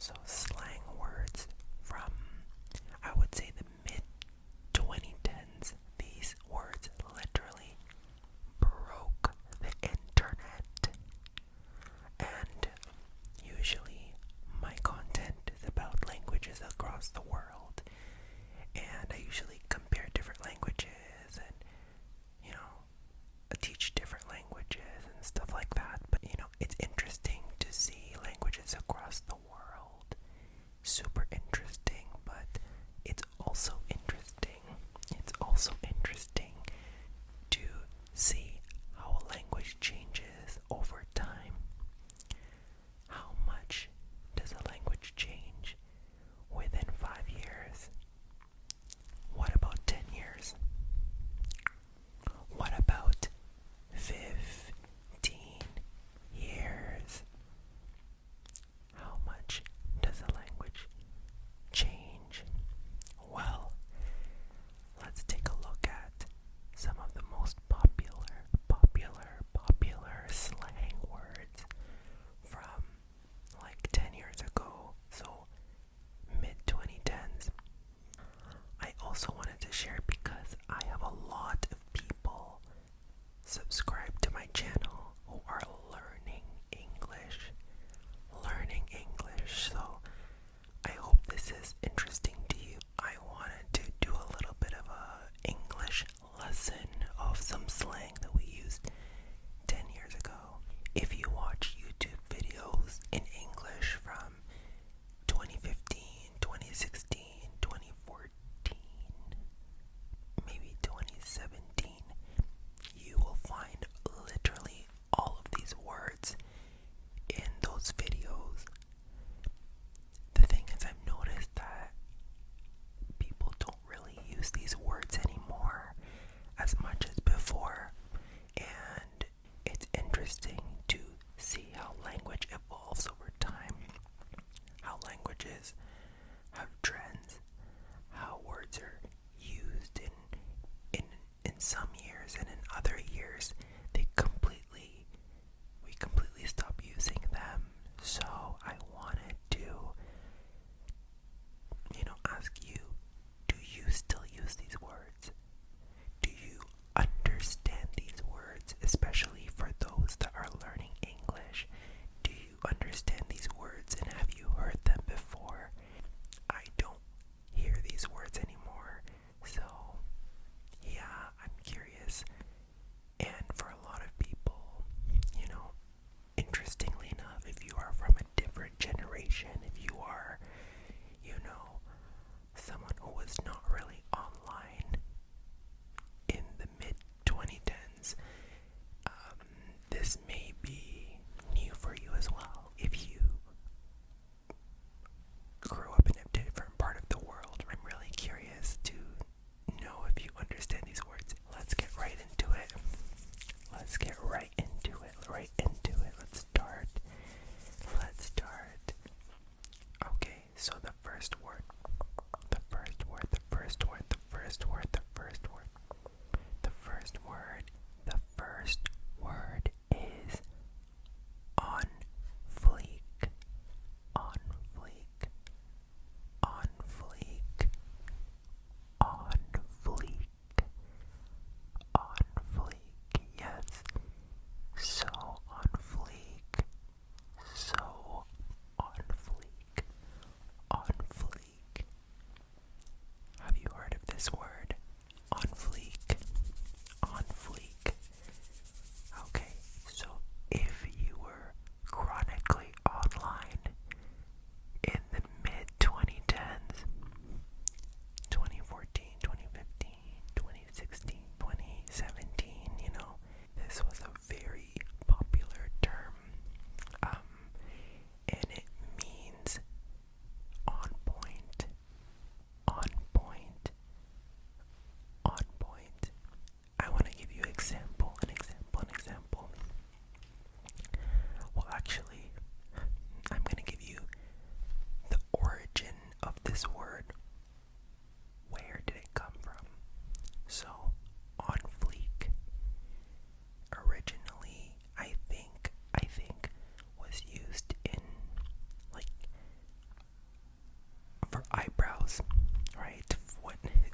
So slang words from, I would say, the mid-2010s. These words literally broke the internet. And usually my content is about languages across the world. And I usually compare different languages and, teach different languages and stuff like that. But, it's interesting to see languages across the world. Super interesting, but it's also interesting. It's also interesting to see how a language changes over time. How much does a language change within 5 years? What about 10 years? What about 15 years? How much does a language change? Well, let's take a look at some of the most popular slang words from like 10 years ago, so mid-2010s. I also wanted to share because I have a lot of people subscribe to my channel who are learning English. So I hope this is interesting to you. I wanted to do a little bit of a English lesson of some slang that we used 10 years ago. If you watch YouTube videos in English from 2015, 2016, 2014, maybe 2017, you will find literally all of these words in those videos. The thing is, I've noticed that people don't really use these words anymore as much as before, and it's interesting to see how language evolves over time, how languages have trends, how words are used in some years, and in other years we completely stop using them. So I wanted to ask you, do you still use these words? Do you understand these words, especially for those that are learning English? Do you understand these words, and have you heard them before? I don't hear these words anymore, so yeah, I'm curious. And for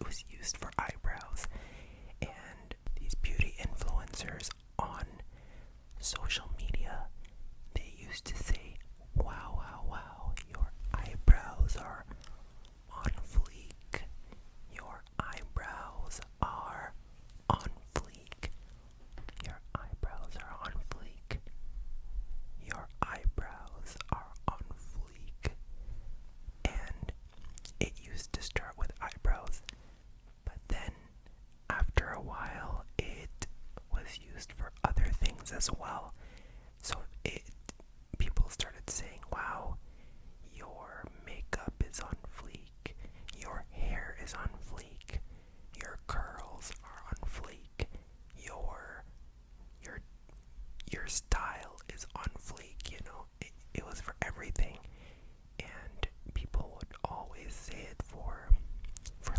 was used for eyebrows. And these beauty influencers on social media, they used to say, wow, wow, wow, your eyebrows are on fleek. Your eyebrows are on fleek. Your eyebrows are on fleek. Your eyebrows are on fleek. And it used to start with eyebrows, but then after a while it was used for other things as well. So people started saying, wow, your makeup is on fleek, your hair is on fleek, your curls are on fleek, your style is on fleek, you know. It was for everything. And people would always say it for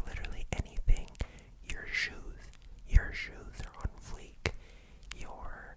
literally anything. Your shoes are on fleek. Your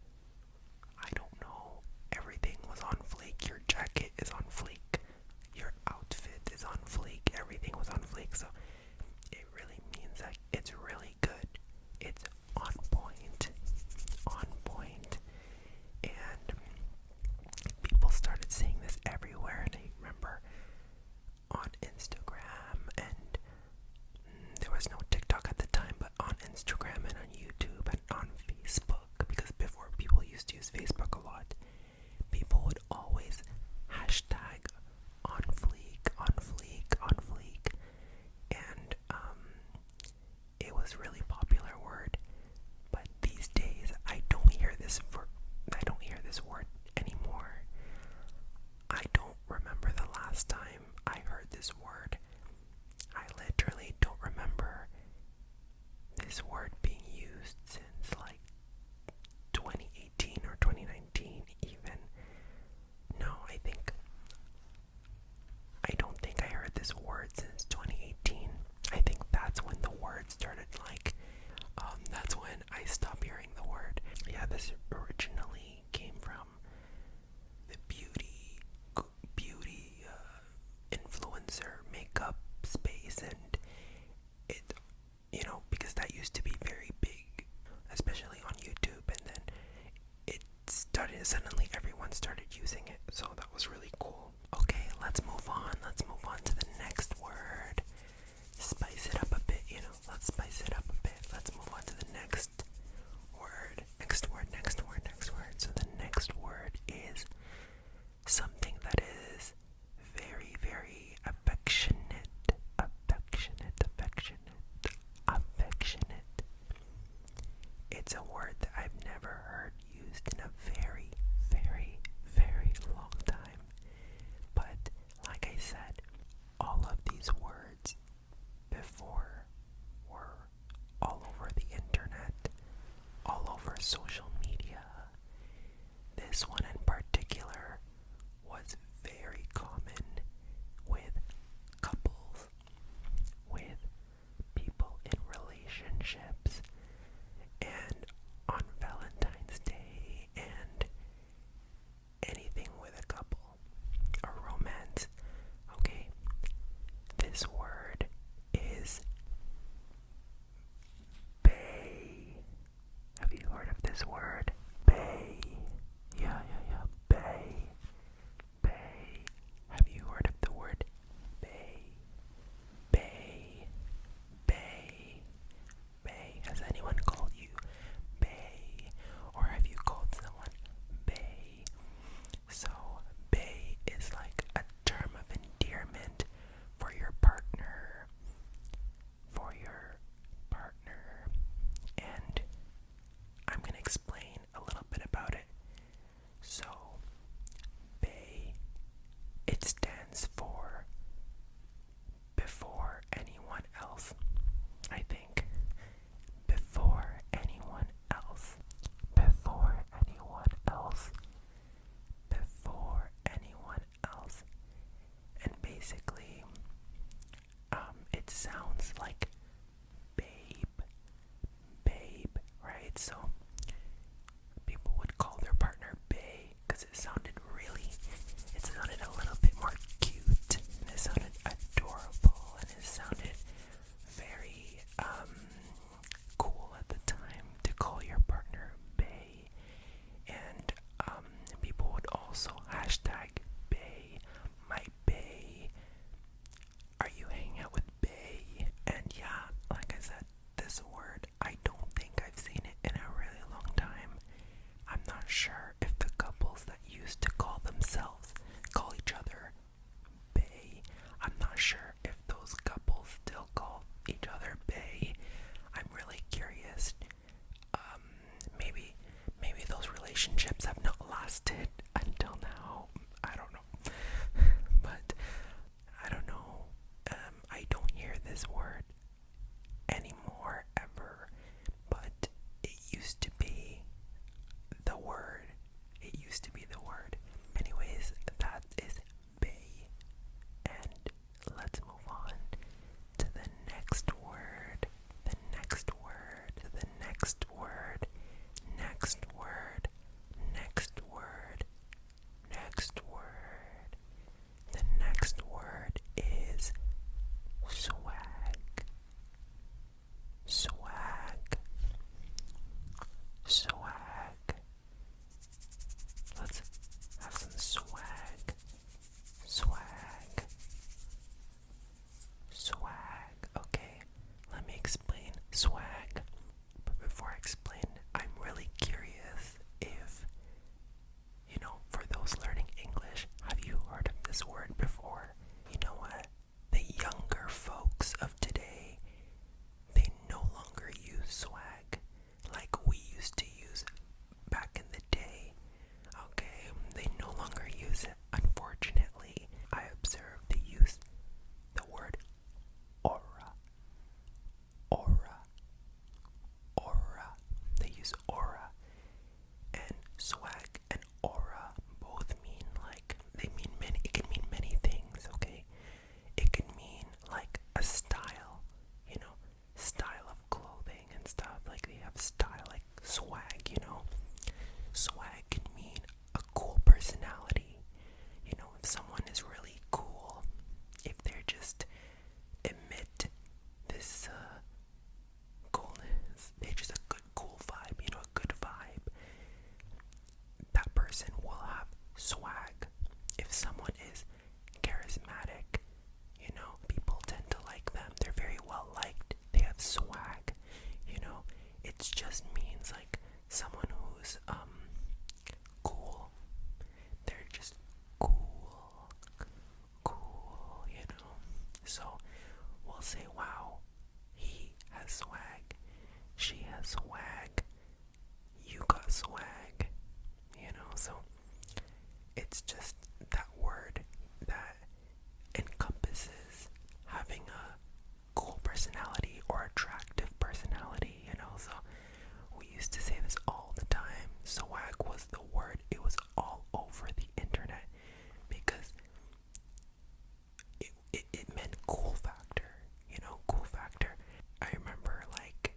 lasted until now. I don't know. But I don't know. I don't hear this word anymore ever. But it used to be the word. It used to be the word. Anyways, that is bay. And let's move on to the next word. The next word. The next word. Next word. Next word. Next word. The next word is swag. Swag. Swag. Let's have some swag. Swag. Swag. Okay, let me explain swag. But before I explain, I'm really curious if, for those learning English, have you heard of this word before? You know what? The younger folks of today, they no longer use swag like we used to use back in the day. Okay, they no longer use it. Unfortunately, I observed they use the word aura. Aura. Aura. They use aura. And swag and aura both mean it can mean many things, okay? It can mean like a style, style of clothing and stuff. Like they have style, like swag, Swag can mean a cool personality. If someone is really cool, if they're just emit this coolness, they're just a good, cool vibe, a good vibe, that person will have swag. If someone is charismatic, people tend to like them. They're very well liked. They have swag, It just means like someone who's cool. They're just cool, So we'll say, wow, he has swag. She has swag. You got swag. So it's just that word that encompasses having a cool personality or attractive personality, So we used to say this all the time. Swag was the word. It was all over the internet because it meant cool factor, cool factor. I remember like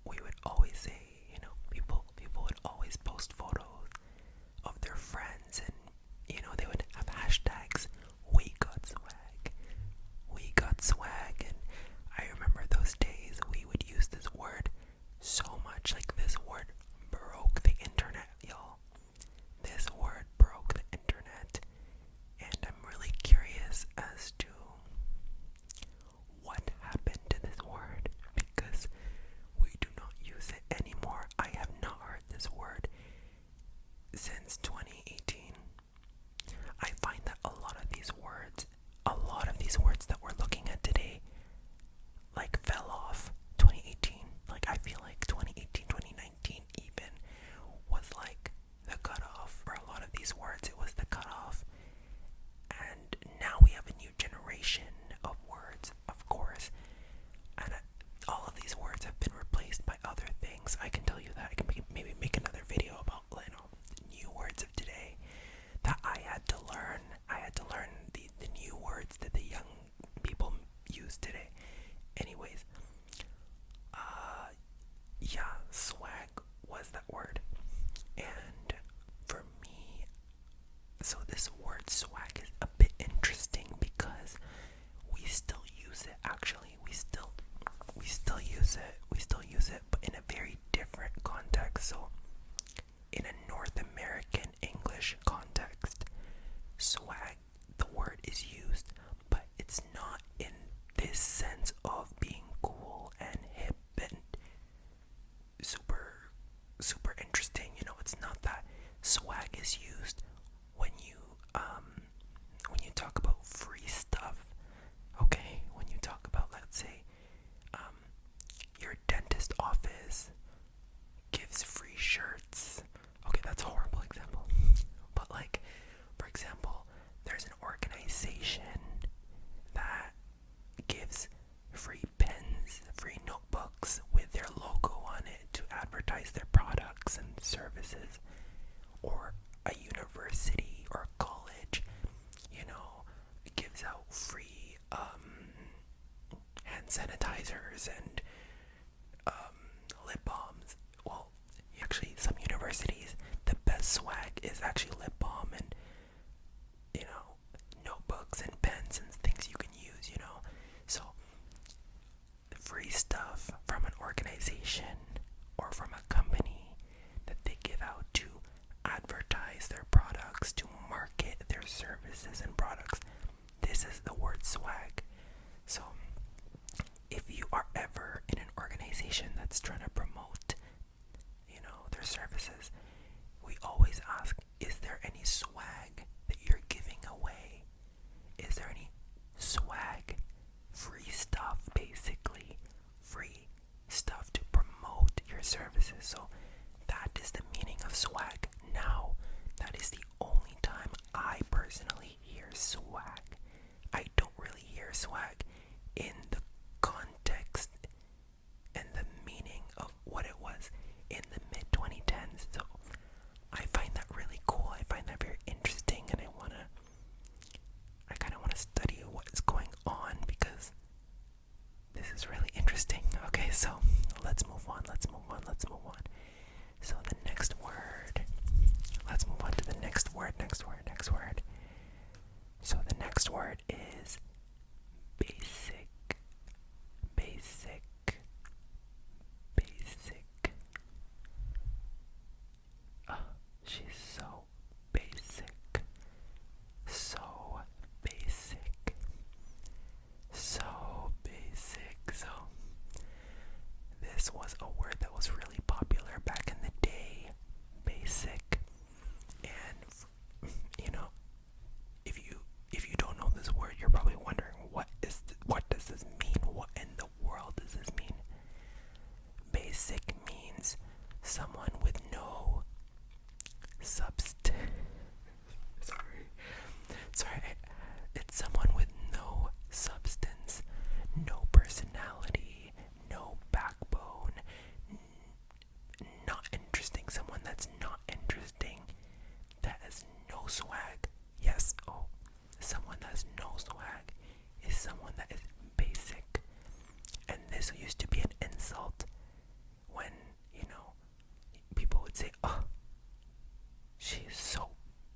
we would always say, people would always post photos of their friends and they would have hashtags, we got swag, and I remember those days we would use this word so much. Like this word broke the internet, y'all. This word broke the internet, and I'm really curious as to what happened to this word because we do not use it anymore. I have not heard this word since 2018. I find that a lot of these words that we're looking at today, like fell off 2018. Like I feel like 2018, 2019 even was like the cutoff for a lot of these words. It was the cutoff. And now we have a new generation of words, of course. And all of these words have been replaced by other things. I can tell you that. I can maybe make another video about new words of today that I had to learn. I had to learn the new words that the young people use today. Anyways, yeah, swag was that word. And for me, so this word swag is a bit interesting because we still use it. Actually, we still use it. We still use it, but in a very different context. So in a North American English context, swag, the word is used, but it's not in this sense of being cool and hip and super interesting. It's not that. Swag is used when you talk about free stuff. Okay, when you talk about, let's say, your dentist office gives free shirts. Okay, that's a horrible example. sanitizers and lip balms. Well, actually, some universities, the best swag is actually lip balm and, you know, notebooks and pens and things you can use, you know. So, free stuff from an organization or from a company that they give out to advertise their products, to market their services and products. This is the word swag. So, if you are ever in an organization that's trying to promote, you know, their services, we always ask, is there any swag that you're giving away? Is there any swag? Free stuff, basically. Free stuff to promote your services. So that is the meaning of swag. Now, that is the only time I personally hear swag. I don't really hear swag in the context and the meaning of what it was in the mid-2010s. So I find that really cool. I find that very interesting, and I kind of want to study what is going on because this is really interesting. Okay, so let's move on. So the next word. Let's move on to the next word. So the next word is basic. Oh, she's so basic. So this was a word that was really popular back in the day. Basic. And you know, if you don't know this word, you're probably wondering what does this mean? What in the world does this mean? Basic means someone with no substance. Sorry. It's someone with no substance, no personality, no backbone, not interesting. Someone that's not interesting, that has no swag. Yes, someone that has no swag is someone that is basic. And this used to be an insult when, you know, people would say, oh, she is so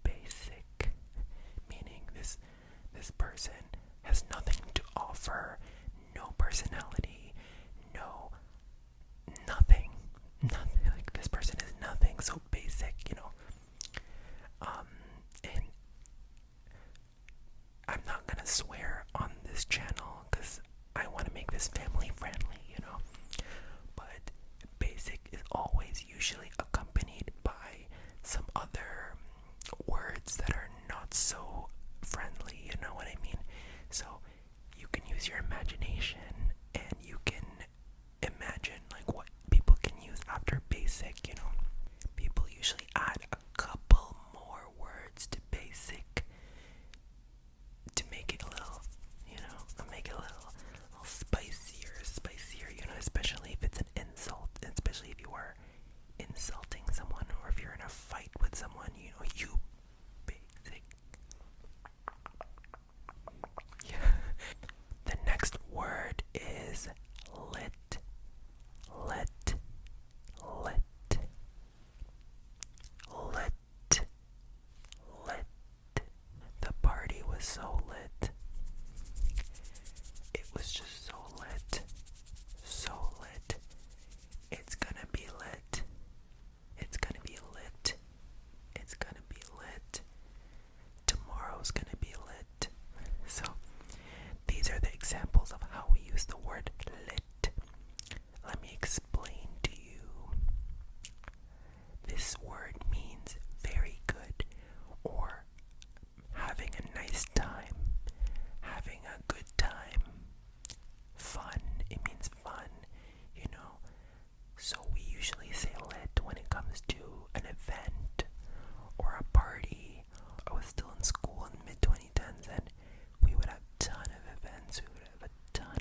basic, meaning this person has nothing to offer, no personality, nothing, like this person is nothing, so basic, you know. And I'm not gonna swear on this channel because I want to make this family friendly, you know, but basic is always usually accompanied by some other words that are not so friendly, you know what I mean? So you can use your imagination and you can imagine like what people can use after basic, you know. People usually add a couple more words to basic to make it a little, you know, make it a little spicier, you know, especially if it's an insult, especially if you are insulting someone or if you're in a fight with someone, you know, you basic. Yeah. The next word is lit. The party was so lit. It was just so lit. It's gonna be lit. Tomorrow's gonna be lit. So these are the examples of how we use the word lit. Let me explain to you. This word means very good or having a nice time, having a good time, fun. It means fun, you know. So we usually say lit when it comes to an event or a party. I was still in school in the mid-2010s and we would have a ton of events. We would have a ton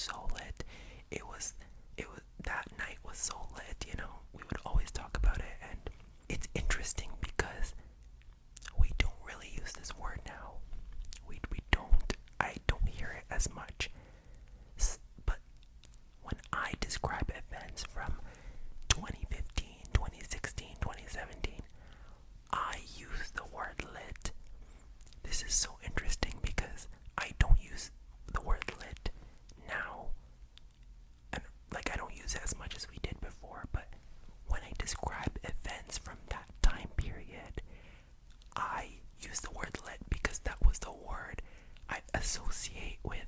so lit. It was that night was so lit, you know. We would always talk about it, and it's interesting because we don't really use this word now. We don't. I don't hear it as much. But when I describe events from 2015, 2016, 2017, I use the word lit. This is so interesting because I don't use the word lit now. And like, I don't use it as much as we did before, but when I describe events from that time period, I use the word lit because that was the word I associate with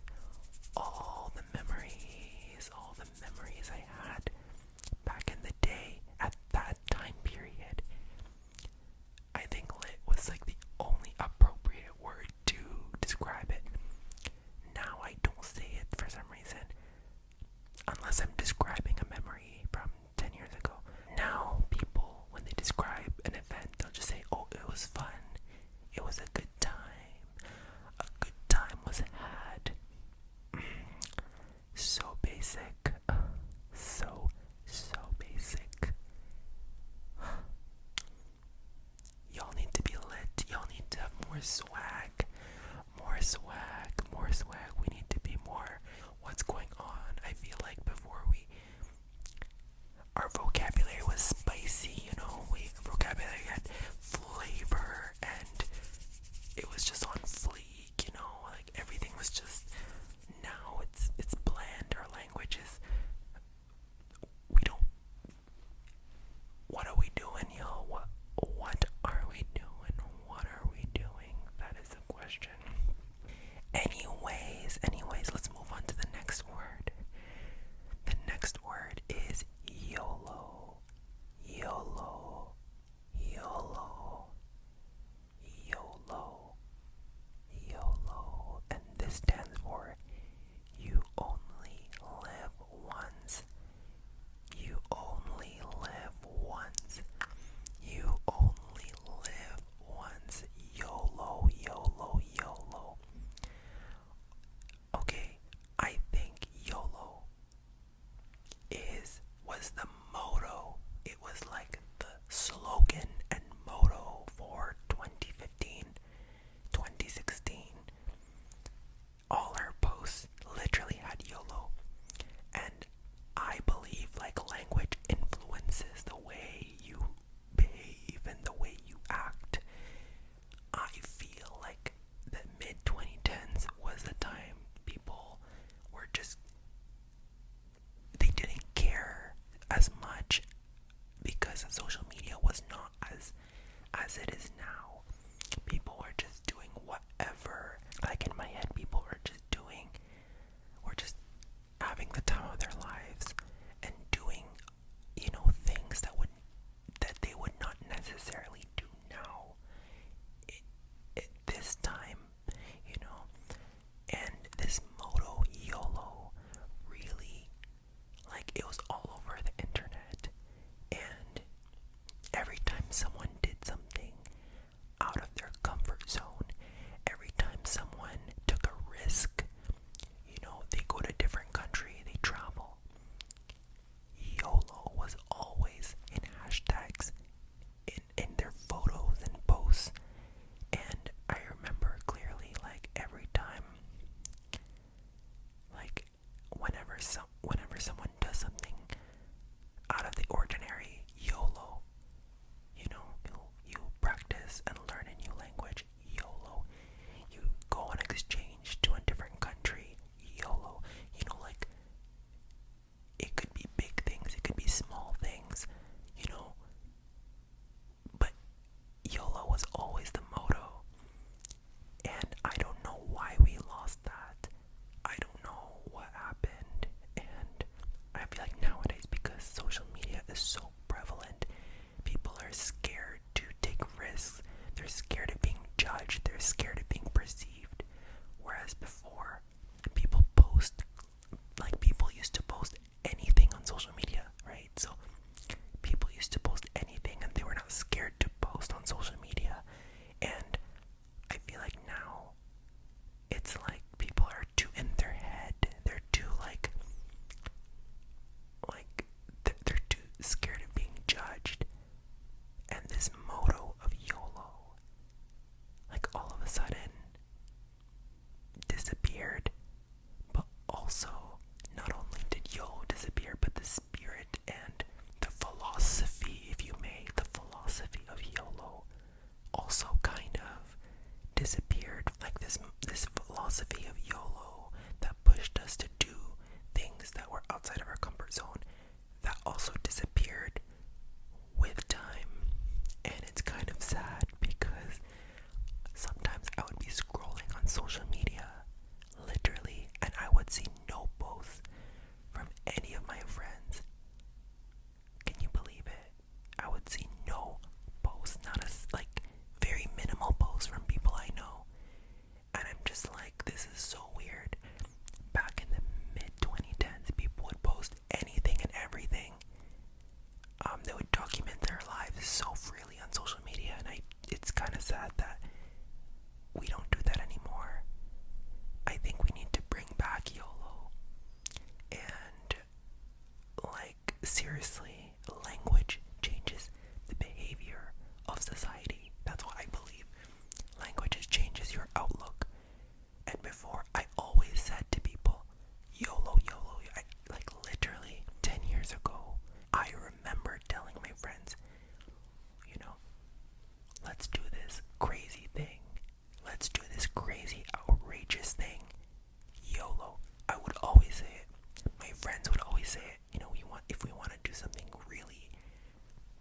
always say it. You know, if we want to do something really,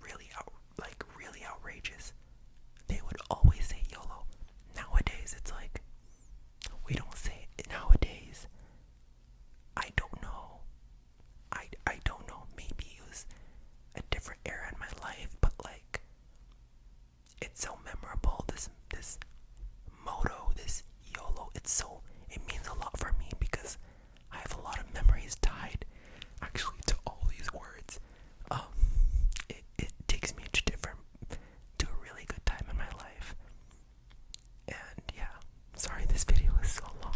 really outrageous, they would always say YOLO. Nowadays, it's like we don't say it. Nowadays, I don't know. I don't know. Maybe it was a different era in my life, but like it's so memorable. This motto, this YOLO. It means a lot for me because I have a lot of memories tied actually to all these words. It takes me to a really good time in my life. And yeah, sorry this video is so long.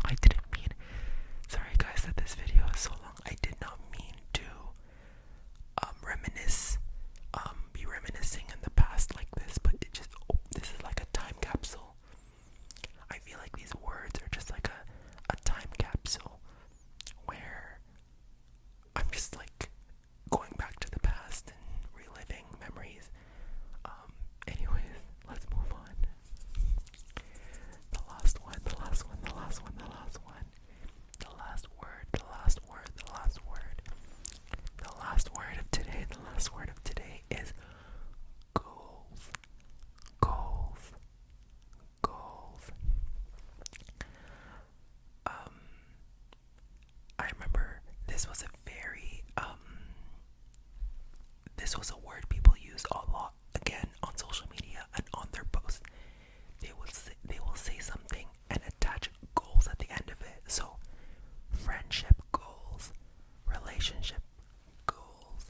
Sorry guys that this video is so long. I did not mean to be reminiscing in the past like this, but this is like a time capsule. I feel like these words are just like a time capsule where I'm just like going back to the past and reliving memories. Anyways, let's move on. The last one. The last word of today is goals. I remember this was a word people use a lot again on social media and on their posts. They will say something and attach goals at the end of it. So friendship goals, relationship goals,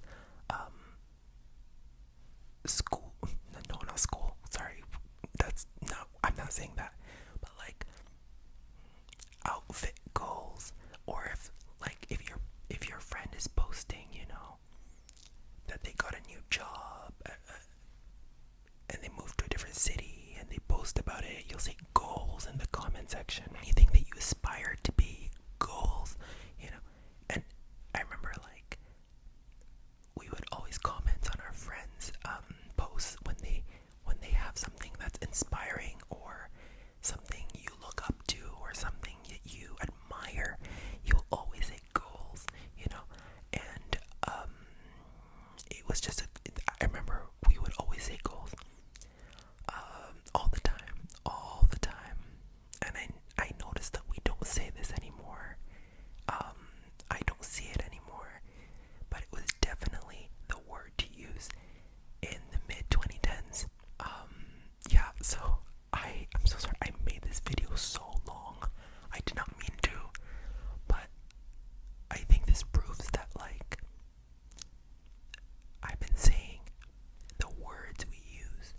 school, no, not school, sorry, I'm not saying that, but like outfit goals, or if your friend is posting, you know, that they got a new job and they moved to a different city and they post about it, you'll see goals in the comment section. Anything that you aspire to be, goals, you know. And I remember like we would always comment on our friends' posts when they have something that's inspiring or something you look up to or something that you admire. You'll always say goals, you know. And it was just I remember we would always say goals all the time. And I noticed that we don't say this anymore. I don't see it anymore, but it was definitely the word to use in the mid 2010s. Yeah, so I'm so sorry I made this video so long. I did not mean to, but I think this proves that like I've been saying the words we use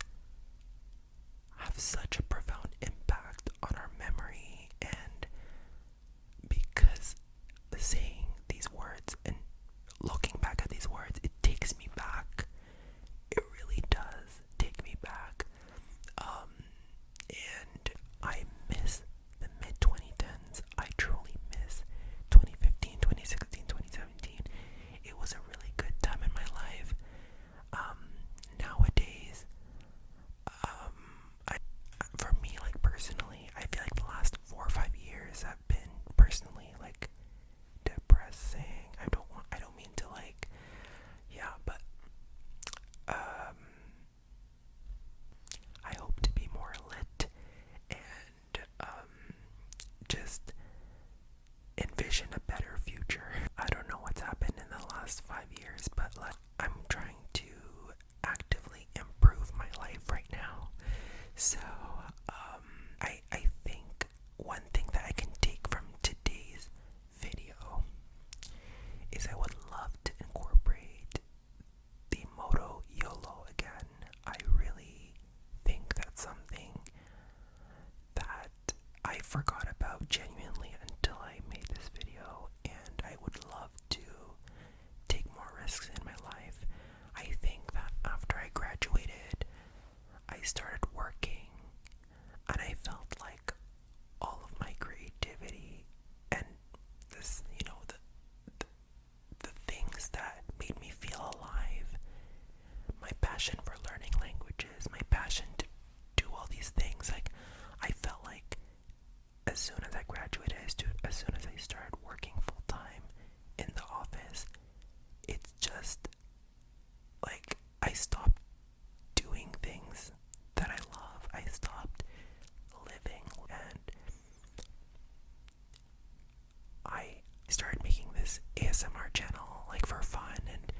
have such a profound impact on our memory, and because saying these words and looking back at these words, it takes me back. It really does take me back. And I miss the mid 2010s. I truly miss 2015, 2016, 2017. It was a really good time in my life. Nowadays, for me, like personally, I feel like the last 4 or 5 years have been personally like depressing. I don't mean to like, yeah, but I hope to be more lit and just envision a better future. I don't know what's happened in the last 5 years, but like I'm trying to actively improve my life right now. So I think one thing that I can take from today's video is I would love to incorporate the motto YOLO again. I really think that's something that I forgot about genuinely until I made this video, and I would love to take more risks in my life. I think that after I graduated, I started working, and I felt like all of my creativity and this, you know, the things that made me feel alive, my passion for learning languages, my passion to do all these things, like I felt like as soon as I graduated, as soon as I started working full time in the office, ASMR channel, like for fun, and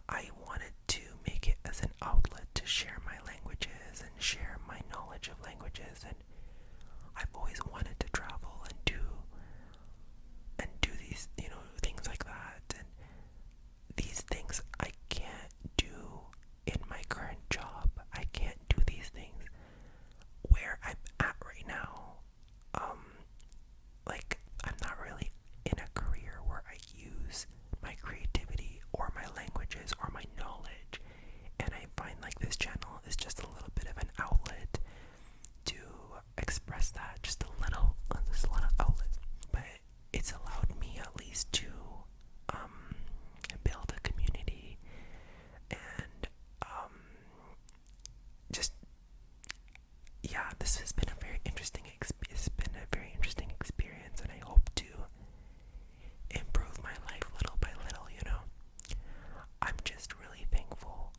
I wanted to make it as an outlet to share my languages and share my knowledge of languages. And I've always wanted to travel and do these, things like that. And these things I can't do in my current job. I can't do these things where I'm at right now. Like, I'm not really in a career where I use my creativity or my languages or my knowledge, and I find like this channel is just a little bit of an outlet to express that, just a little outlet. But it's allowed me at least to build a community and just, yeah, this has been a very interesting experience, and I hope to improve my life little by little. I'm just really thankful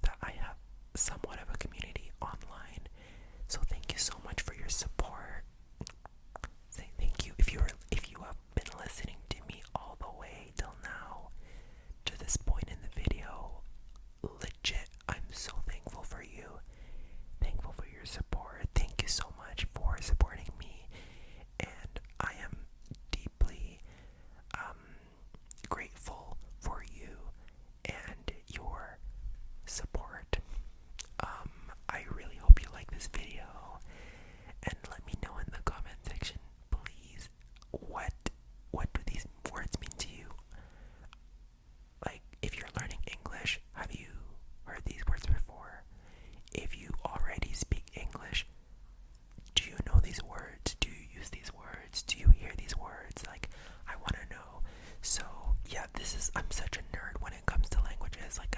that I have somewhat of a community online. So thank you so much for your support. Thank you if you have been listening to me all the way till now, to this point in the video. Legit, I'm so thankful for you. Thankful for your support. Thank you so much for supporting me, and I am deeply grateful for you and your support. I really hope you like this video, and let me know in the comment section, please, what do these words mean to you? Like, if you're learning English, have you heard these words before? If you already speak English, do you know these words? Do you use these words? Do you hear these words? Like, I want to know. So yeah, I'm such a nerd when it comes to languages. Like,